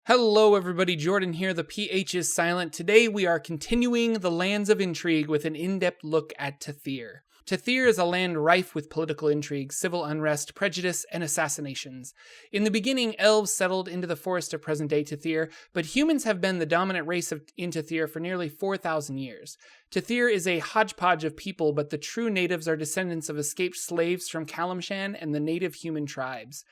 Hello everybody, Jordan here, the PH is silent. Today we are continuing the lands of intrigue with an in-depth look at Tethyr. Tethyr is a land rife with political intrigue, civil unrest, prejudice, and assassinations. In the beginning, elves settled into the forest of present-day Tethyr, but humans have been the dominant race in Tethyr for nearly 4,000 years. Tethyr is a hodgepodge of people, but the true natives are descendants of escaped slaves from Calimshan and the native human tribes.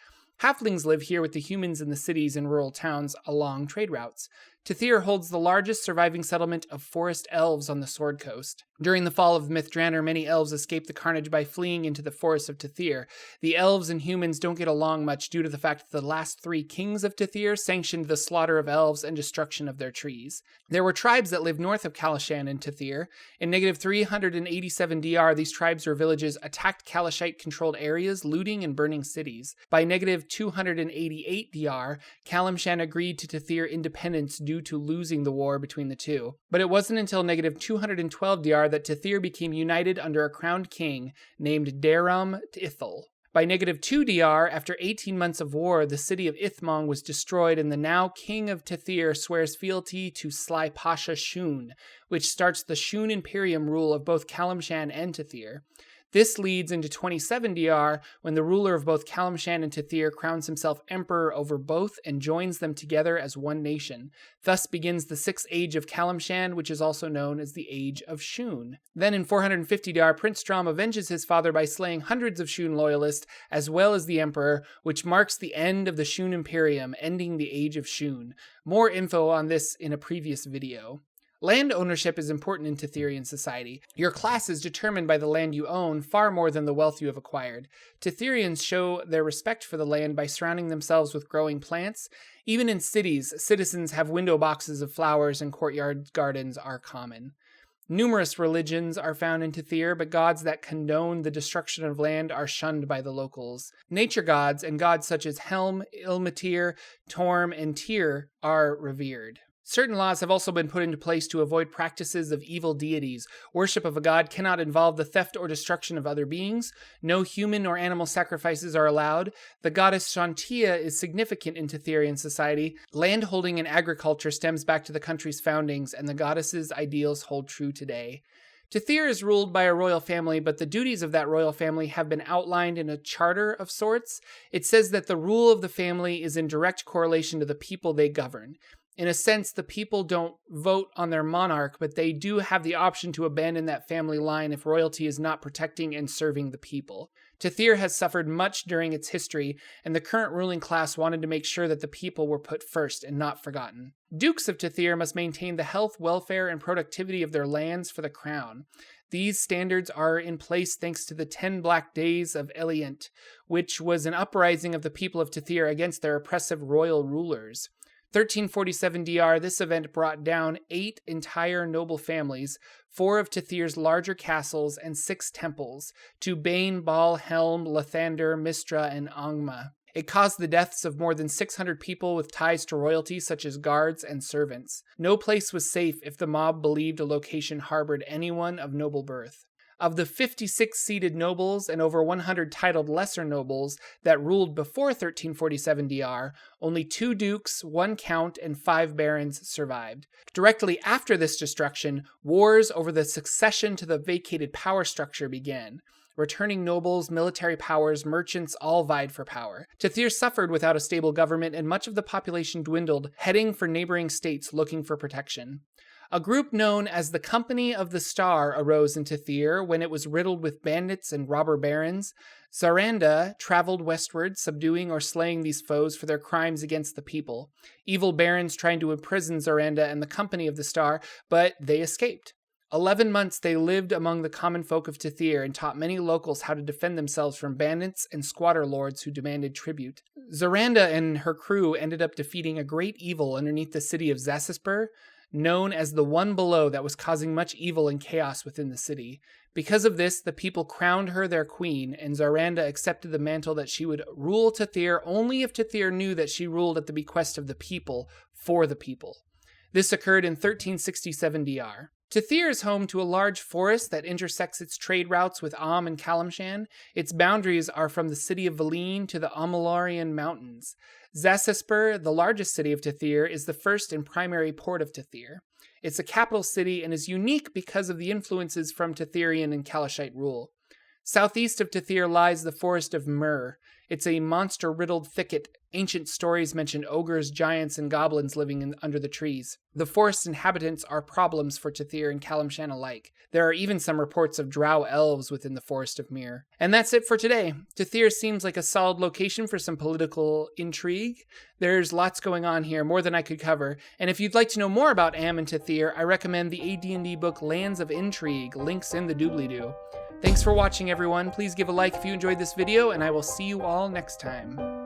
Halflings live here with the humans in the cities and rural towns along trade routes. Tethyr holds the largest surviving settlement of forest elves on the Sword Coast. During the fall of Mythdraenor, many elves escape the carnage by fleeing into the forests of Tethyr. The elves and humans don't get along much due to the fact that the last three kings of Tethyr sanctioned the slaughter of elves and destruction of their trees. There were tribes that lived north of Calimshan and Tethyr. In negative 387 DR, these tribes or villages attacked Kalashite-controlled areas, looting and burning cities. By negative 288 DR, Calimshan agreed to Tethyr independence due to losing the war between the two. But it wasn't until negative 212 DR that Tethyr became united under a crowned king named Daram Ithil. By negative 2 DR, after 18 months of war, the city of Ithmong was destroyed and the now king of Tethyr swears fealty to Sly Pasha Shun, which starts the Shun Imperium rule of both Calimshan and Tethyr. This leads into 27 DR when the ruler of both Calimshan and Tethyr crowns himself emperor over both and joins them together as one nation. Thus begins the 6th age of Calimshan, which is also known as the Age of Shun. Then in 450 DR, Prince Drum avenges his father by slaying hundreds of Shun loyalists as well as the emperor, which marks the end of the Shun Imperium, ending the Age of Shun. More info on this in a previous video. Land ownership is important in Tethyrian society. Your class is determined by the land you own far more than the wealth you have acquired. Tethyrians show their respect for the land by surrounding themselves with growing plants. Even in cities, citizens have window boxes of flowers and courtyard gardens are common. Numerous religions are found in Tethyr, but gods that condone the destruction of land are shunned by the locals. Nature gods and gods such as Helm, Ilmatir, Torm, and Tyr are revered. Certain laws have also been put into place to avoid practices of evil deities. Worship of a god cannot involve the theft or destruction of other beings. No human or animal sacrifices are allowed. The goddess Shantia is significant in Tethyrian society. Landholding and agriculture stems back to the country's foundings, and the goddess's ideals hold true today. Tethyr is ruled by a royal family, but the duties of that royal family have been outlined in a charter of sorts. It says that the rule of the family is in direct correlation to the people they govern. In a sense, the people don't vote on their monarch, but they do have the option to abandon that family line if royalty is not protecting and serving the people. Tethyr has suffered much during its history, and the current ruling class wanted to make sure that the people were put first and not forgotten. Dukes of Tethyr must maintain the health, welfare, and productivity of their lands for the crown. These standards are in place thanks to the 10 Black Days of Eliant, which was an uprising of the people of Tethyr against their oppressive royal rulers. 1347 DR, this event brought down 8 entire noble families, 4 of Tethyr's larger castles, and 6 temples, to Bane, Baal, Helm, Lathander, Mistra, and Angma. It caused the deaths of more than 600 people with ties to royalty, such as guards and servants. No place was safe if the mob believed a location harbored anyone of noble birth. Of the 56 seated nobles and over 100 titled lesser nobles that ruled before 1347 DR, only 2 dukes, 1 count, and 5 barons survived. Directly after this destruction, wars over the succession to the vacated power structure began. Returning nobles, military powers, merchants all vied for power. Tethyr suffered without a stable government, and much of the population dwindled, heading for neighboring states looking for protection. A group known as the Company of the Star arose in Tethyr when it was riddled with bandits and robber barons. Zaranda traveled westward, subduing or slaying these foes for their crimes against the people. Evil barons tried to imprison Zaranda and the Company of the Star, but they escaped. 11 months they lived among the common folk of Tethyr and taught many locals how to defend themselves from bandits and squatter lords who demanded tribute. Zaranda and her crew ended up defeating a great evil underneath the city of Zacispur, known as the One Below, that was causing much evil and chaos within the city. Because of this, the people crowned her their queen, and Zaranda accepted the mantle that she would rule Tethyr only if Tethyr knew that she ruled at the bequest of the people, for the people. This occurred in 1367 DR. Tethyr is home to a large forest that intersects its trade routes with Amn and Calimshan. Its boundaries are from the city of Valine to the Amalorian Mountains. Zacispur, the largest city of Tethyr, is the first and primary port of Tethyr. It's a capital city and is unique because of the influences from Tethyrian and Kalashite rule. Southeast of Tethyr lies the forest of Myrrh. It's a monster-riddled thicket. Ancient stories mention ogres, giants, and goblins living under the trees. The forest's inhabitants are problems for Tethyr and Calimshan alike. There are even some reports of drow elves within the Forest of Myrrh. And that's it for today. Tethyr seems like a solid location for some political intrigue. There's lots going on here, more than I could cover. And if you'd like to know more about Amn and Tethyr, I recommend the AD&D book Lands of Intrigue. Links in the doobly-doo. Thanks for watching, everyone. Please give a like if you enjoyed this video, and I will see you all next time.